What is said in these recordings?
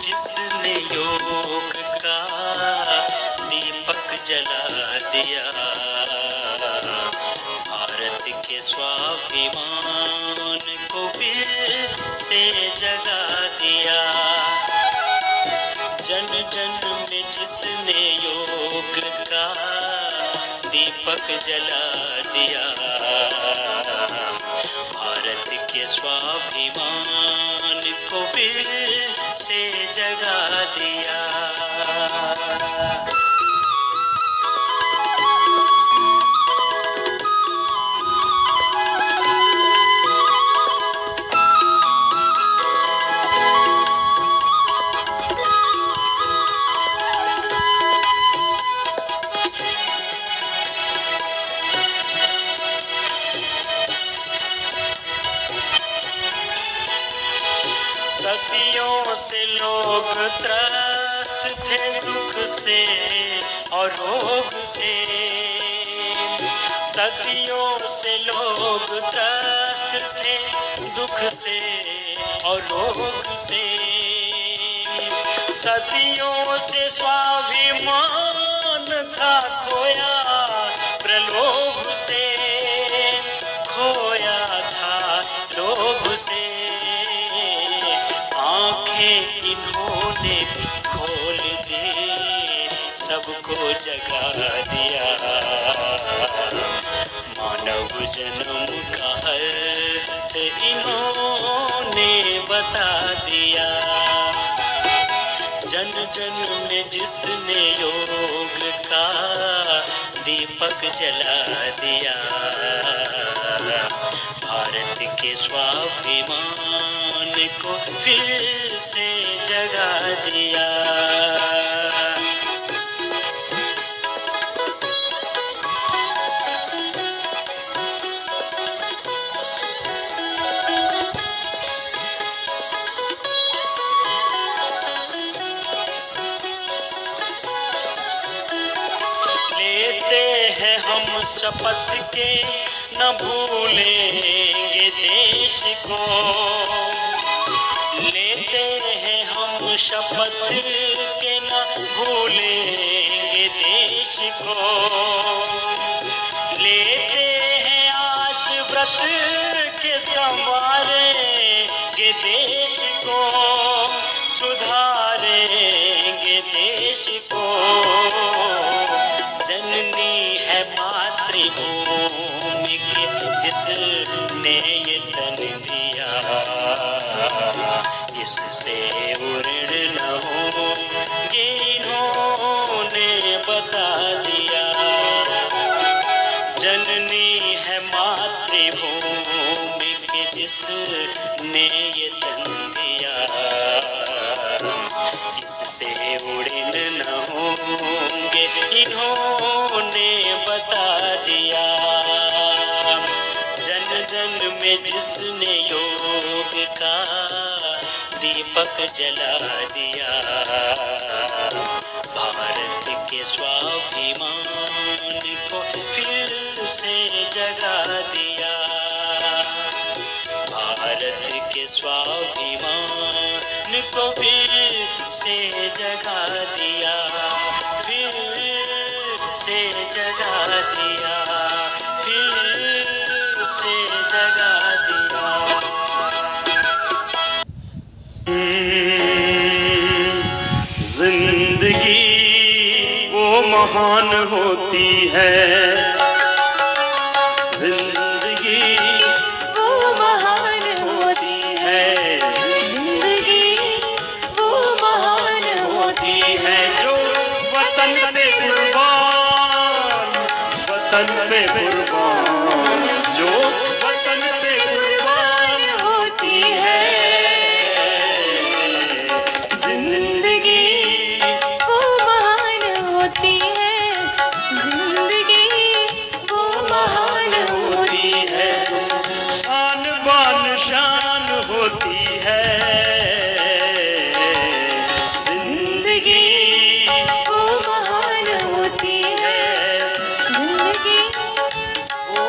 जिसने योग का दीपक जला दिया, भारत के स्वाभिमान को फिर से जगा दिया। जन जन में जिसने योग का दीपक जला दिया, भारत के स्वाभिमान को फिर से जगा दिया। सदियों से लोग त्रस्त थे दुख से और रोग से, सदियों से लोग त्रस्त थे दुख से और रोग से। सदियों से स्वाभिमान था खोया प्रलोभ से, खोया था लोभ से। आंखें इन्होंने खोल दी, सबको जगा दिया, मानव जन्म का अर्थ इन्होंने बता दिया। जन जन में जिसने योग का दीपक जला दिया, भारत के स्वाभिमान को फिर से जगा दिया। हम शपथ के न भूलेंगे देश को, लेते हैं हम शपथ के न भूलेंगे देश को। लेते हैं आज व्रत के संवारेंगे देश को, सुधारेंगे देश को। जननी है मातृभूमि के जिसने ये तन दिया, इससे उऋण न होंगे इन्होंने बता दिया। जननी है मातृभूमि के जिसने ये तन दिया, इससे उऋण न होंगे इन्होंने बता दिया। जन जन में जिसने योग का दीपक जला दिया, भारत के स्वाभिमान को फिर से जगा दिया, भारत के स्वाभिमान को फिर से जगा दिया, फिर से जगा दिया, फिर से जगा दिया। जिंदगी वो महान होती है, जिंदगी वो महान होती है, जिंदगी वो महान होती है। जो वतन पे कुर्बान, वतन पे कुर्बान, जो वतन पे कुर्बान होती है, जिंदगी वो महान होती है, जिंदगी वो महान होती है। आन बान शान होती है, जिंदगी वो महान होती है, जिंदगी वो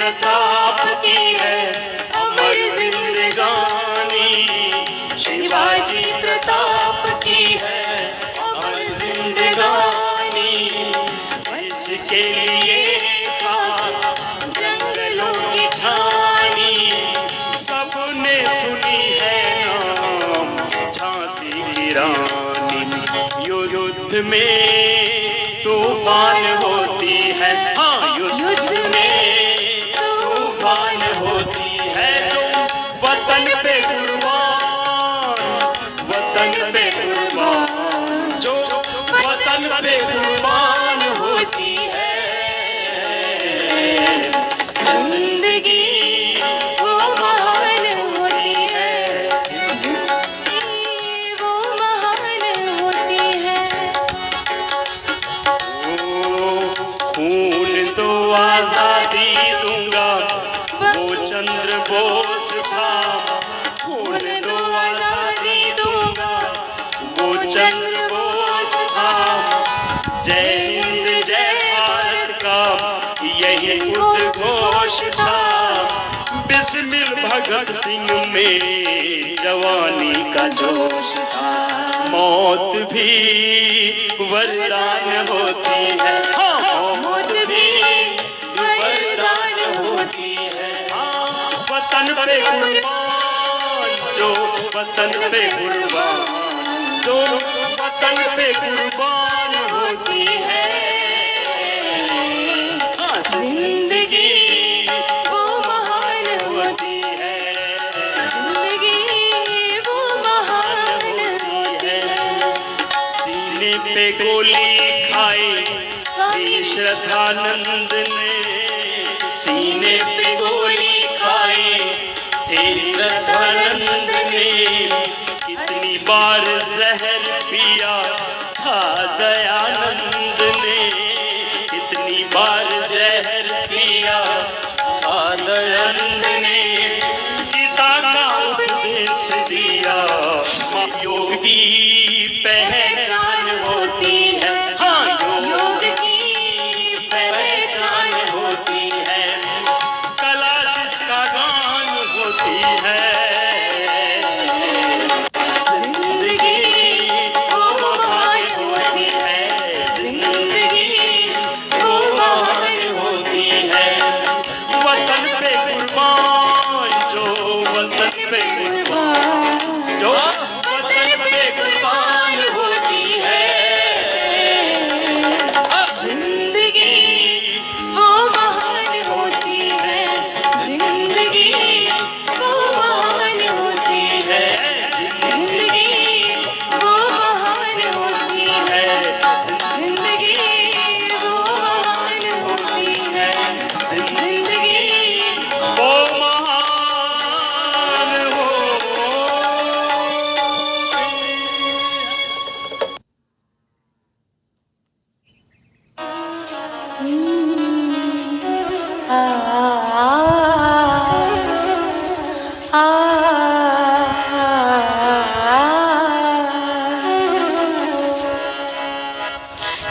प्रताप की है अमर जिंदगानी, शिवाजी प्रताप की है अमर जिंदगानी। इसके लिए था जंगलों की छानी, सबने सुनी है नाम झांसी की रानी। युद्ध में तूफान होती है, हाँ युद्ध में तूफान होती है। जो वतन पे कुर्बान, वतन पे कुर्बान, जो वतन पे कुर्बान होती है। जिंदगी वो महान होती है, जिंदगी वो महान होती है। खून दो आजादी दूंगा वो चंद्र बोस था, खून दो आजादी दूंगा वो चंद्र बोस था। जय हिंद जय भारत का यही उद्घोष था। बिस्मिल भगत सिंह में जवानी का जोश था। मौत भी वरदान होती है, हाँ मौत भी वरदान होती है। वतन पे कुर्बान, जो वतन पे कुर्बान, जो वतन पे कुर्बान होती है। जिंदगी वो महान होती है, जिंदगी वो महान होती है। सीने पे गोली खाई थी श्रद्धानंद ने, सीने पे गोली खाई थी श्रद्धानंद ने। कितनी बार जहर पिया था दयानंद ने, कितनी बार जहर पिया था दयानंद ने। गीता का उपदेश दिया, योग की पहचान होती है, हाँ योग की पहचान होती है। कला जिसका गान होती है। जिंदगी वो महान होती है, जिंदगी वो महान होती है। वतन पे कुर्बान, जो वतन पे कुर्बान, जो वतन पे कुर्बान होती है। जिंदगी वो महान होती है, जिंदगी वो महान होती है, जिंदगी वो महान होती है, जिंदगी वो महान होती है, जिंदगी वो महान हो। आ आ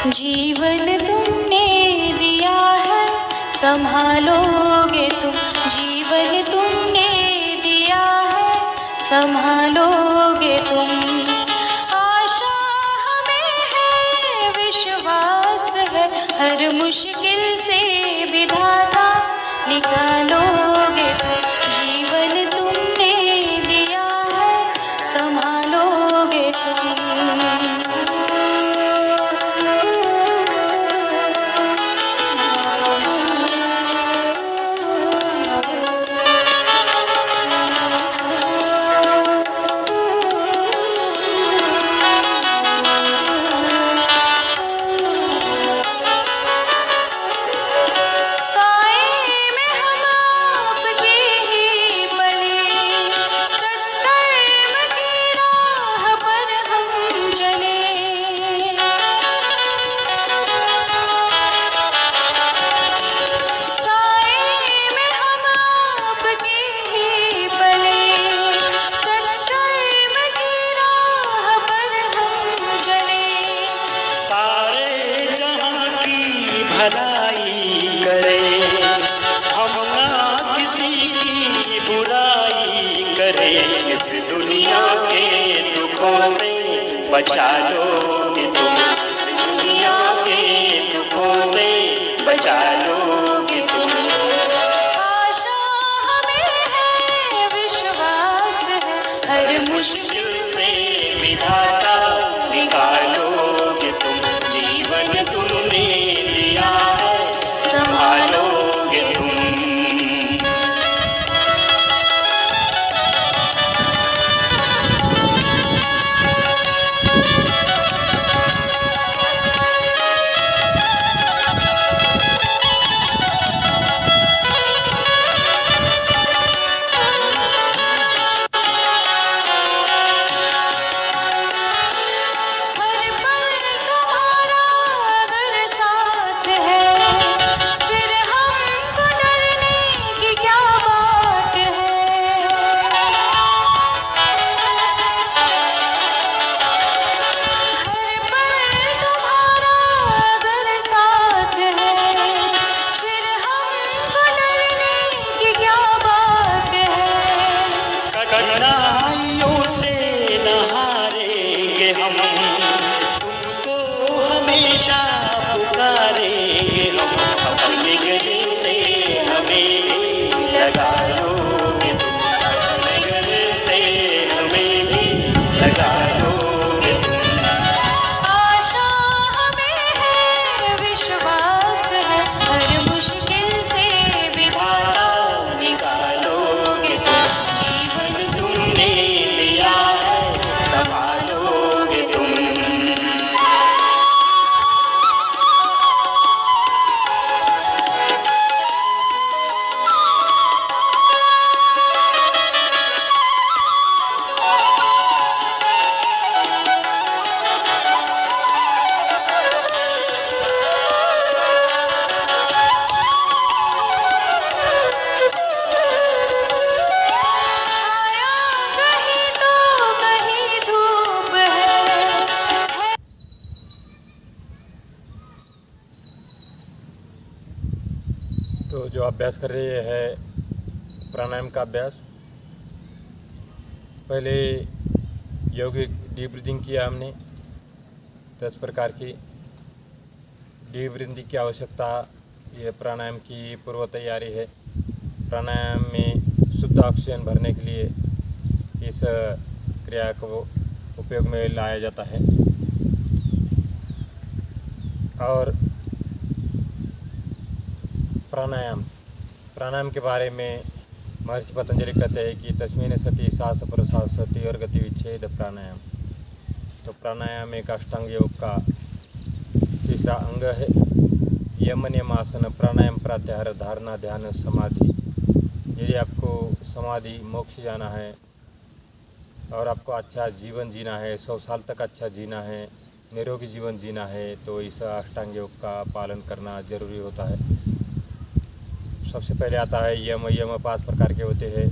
जीवन तुमने दिया है संभालोगे तुम, जीवन तुमने दिया है संभालोगे तुम। आशा हमें है, विश्वास है, हर मुश्किल से विधाता निकालोगे तुम। जीवन तुमने दिया है संभालोगे तुम। साए में हमारे दुखों से बचा लोगे तुम, इस दुनिया के दुखों से बचा लोगे तुम। आशा हमें है, विश्वास है, हर मुश्किल से विधाता निकालोगे तुम, जीवन तुमने दिया है संभालोगे तुम। हर पल तुम्हारा अगर साथ है, फिर हमको डरने की क्या बात है। हर पल तुम्हारा अगर साथ है, फिर हमको डरने की क्या बात है। कठिनाइयों से न हारेंगे हम, तुमको हमेशा पुकारेंगे हम, अपने गले से हमें भी लगा लोगे तुम, अपने गले से हमें भी लगा लोगे तुम। आशा हमें है, विश्वास है, हर मुश्किल से विधाता निकालोगे तुम, जीवन तुमने दिया है संभालोगे तुम। छाया कहीं तो कहीं धूप है। तो जो अभ्यास कर रहे हैं प्राणायाम का अभ्यास, पहले यौगिक डीप ब्रीदिंग किया हमने 10 प्रकार की डीप ब्रीदिंग की आवश्यकता। ये प्राणायाम की पूर्व तैयारी है। प्राणायाम में शुद्ध ऑक्सीजन भरने के लिए इस क्रिया को उपयोग में लाया जाता है। और प्राणायाम के बारे में महर्षि पतंजलि कहते हैं कि तस्मीन सती सांस प्रश्वास सती और गति विच्छेद प्राणायाम। तो प्राणायाम एक अष्टांग योग का तीसरा अंग है। यम नियम आसन प्राणायाम प्रत्याहार धारणा ध्यान समाधि। यदि आपको समाधि मोक्ष जाना है और आपको अच्छा जीवन जीना है, 100 साल तक अच्छा जीना है, निरोगी जीवन जीना है, तो इस अष्टांग योग का पालन करना जरूरी होता है। सबसे पहले आता है यम। यम 5 प्रकार के होते हैं।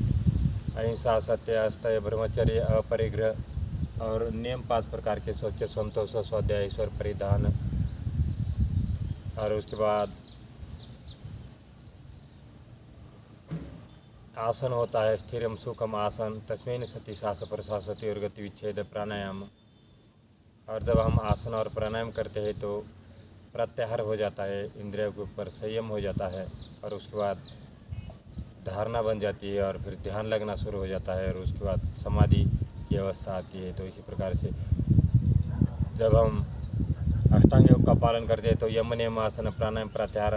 अहिंसा, सत्य, अस्तय, ब्रह्मचर्य, अपरिग्रह। और नियम 5 प्रकार के, शौच, संतोष, स्वाध्याय, ईश्वर परिधान। और उसके बाद आसन होता है स्थिरम सुखम आसन, तस्मेन सती सांस प्रश्वास सती और गति विच्छेद प्राणायाम। और जब हम आसन और प्राणायाम करते हैं तो प्रत्याहार हो जाता है, इंद्रियों के ऊपर संयम हो जाता है, और उसके बाद धारणा बन जाती है, और फिर ध्यान लगना शुरू हो जाता है, और उसके बाद समाधि की अवस्था आती है। तो इसी प्रकार से जब हम अष्टांग योग का पालन करते हैं तो यम नियम आसन प्राणायाम प्रत्याहार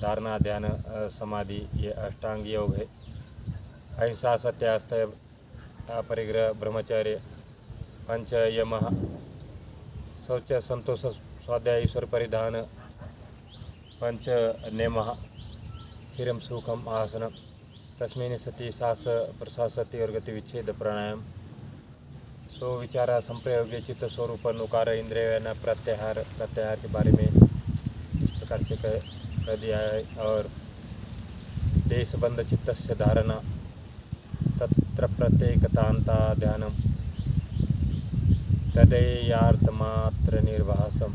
धारणा ध्यान समाधि, ये अष्टांग योग है। अहिंसा, सत्य, अस्तय, अपरिग्रह, ब्रह्मचर्य, पंच यम, शौच, संतोष, स्वाध्याय, ईश्वर परिधान, पंच नियम, स्थिरम सुखम आसन, तस्मिन् सति सांस प्रश्वास सति और गति विच्छेद प्राणायाम। सो विचार संप्रयोग्य चित्त स्वरूप नुकार इंद्रिय न प्रत्याहार के बारे में इस प्रकार से कह दिया है। और देशबंध चित्तस्य धारणा तत्र प्रत्येकतांता ध्यानम तदेयार्थमात्र निर्वासम।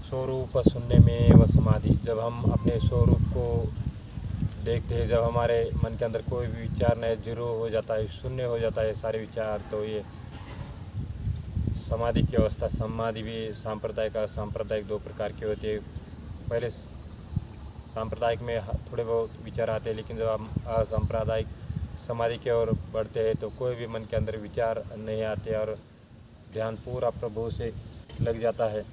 स्वरूप शून्य में व समाधि। जब हम अपने स्वरूप को देखते हैं, जब हमारे मन के अंदर कोई भी विचार नहीं, जीरो हो जाता है, शून्य हो जाता है सारे विचार, तो ये समाधि की अवस्था, समाधि भी सांप्रदायिक और सांप्रदायिक दो प्रकार की होती है। पहले सांप्रदायिक में थोड़े बहुत विचार आते हैं, लेकिन जब हम असांप्रदायिक समाधि की ओर बढ़ते हैं तो कोई भी मन के अंदर विचार नहीं आते और ध्यान पूरा प्रभु से लग जाता है।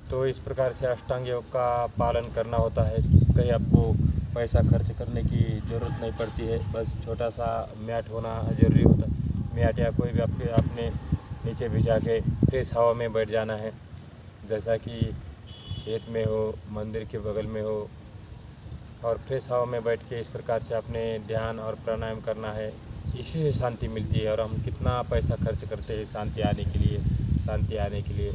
तो इस प्रकार से अष्टांग योग का पालन करना होता है। कहीं आपको पैसा खर्च करने की ज़रूरत नहीं पड़ती है, बस छोटा सा मैट होना ज़रूरी होता है। मैट या कोई भी आपके अपने नीचे बिछा के फ्रेश हवा में बैठ जाना है, जैसा कि खेत में हो, मंदिर के बगल में हो, और फ्रेश हवा में बैठ के इस प्रकार से अपने ध्यान और प्राणायाम करना है। इसी से शांति मिलती है। और हम कितना पैसा खर्च करते हैं शांति आने के लिए, शांति आने के लिए।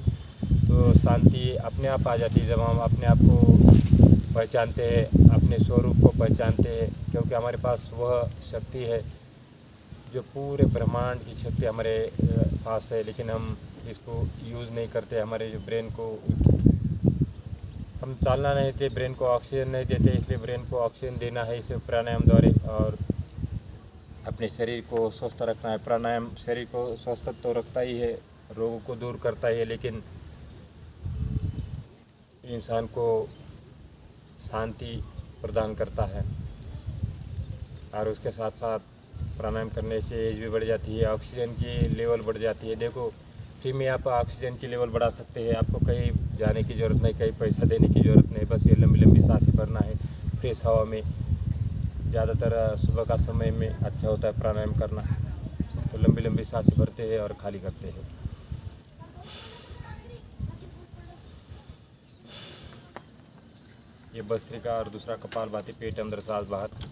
तो शांति अपने आप आ जाती है जब हम अपने आप को पहचानते हैं, अपने स्वरूप को पहचानते हैं, क्योंकि हमारे पास वह शक्ति है जो पूरे ब्रह्मांड की शक्ति हमारे पास है, लेकिन हम इसको यूज़ नहीं करते। हमारे जो ब्रेन को हम चालना नहीं देते, ब्रेन को ऑक्सीजन नहीं देते, इसलिए ब्रेन को ऑक्सीजन देना है इसे प्राणायाम द्वारा। और अपने शरीर को स्वस्थ रखना है। प्राणायाम शरीर को स्वस्थ तो रखता ही है, रोगों को दूर करता ही है, लेकिन इंसान को शांति प्रदान करता है। और उसके साथ साथ प्राणायाम करने से एज भी बढ़ जाती है, ऑक्सीजन की लेवल बढ़ जाती है। देखो, फ्री में आप ऑक्सीजन की लेवल बढ़ा सकते हैं, आपको कहीं जाने की ज़रूरत नहीं, कहीं पैसा देने की ज़रूरत नहीं, बस ये लंबी लंबी सांसें भरना है फ्रेश हवा में। ज़्यादातर सुबह का समय में अच्छा होता है प्राणायाम करना, तो लंबी लंबी सांसें भरते हैं और खाली करते हैं। ये भस्त्रिका और दूसरा कपालभाति, पेट अंदर सांस बाहर।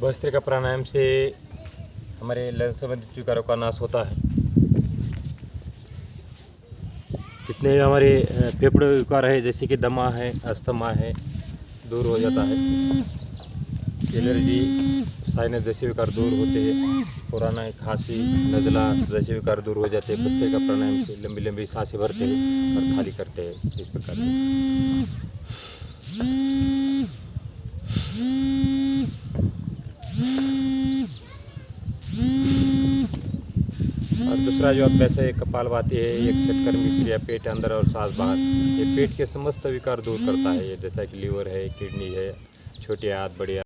भस्त्रिका प्राणायाम से हमारे लंग संबंधित विकारों का नाश होता है। जितने हमारे फेफड़े विकार है, जैसे कि दमा है, अस्थमा है, दूर हो जाता है। एलर्जी, साइनस जैसे विकार दूर होते हैं। पुराना खांसी, नज़ला जैसे विकार दूर हो जाते हैं। भस्त्रिका प्राणायाम से लंबी लंबी सांसें भरते हैं और खाली करते हैं इस प्रकार से। और दूसरा जो अभ्यास है कपालभाति है, एक षटकर्मी क्रिया, पेट अंदर और सांस बाहर। ये पेट के समस्त विकार दूर करता है, ये जैसा कि लीवर है, किडनी है, छोटे हाथ, बड़े हाथ।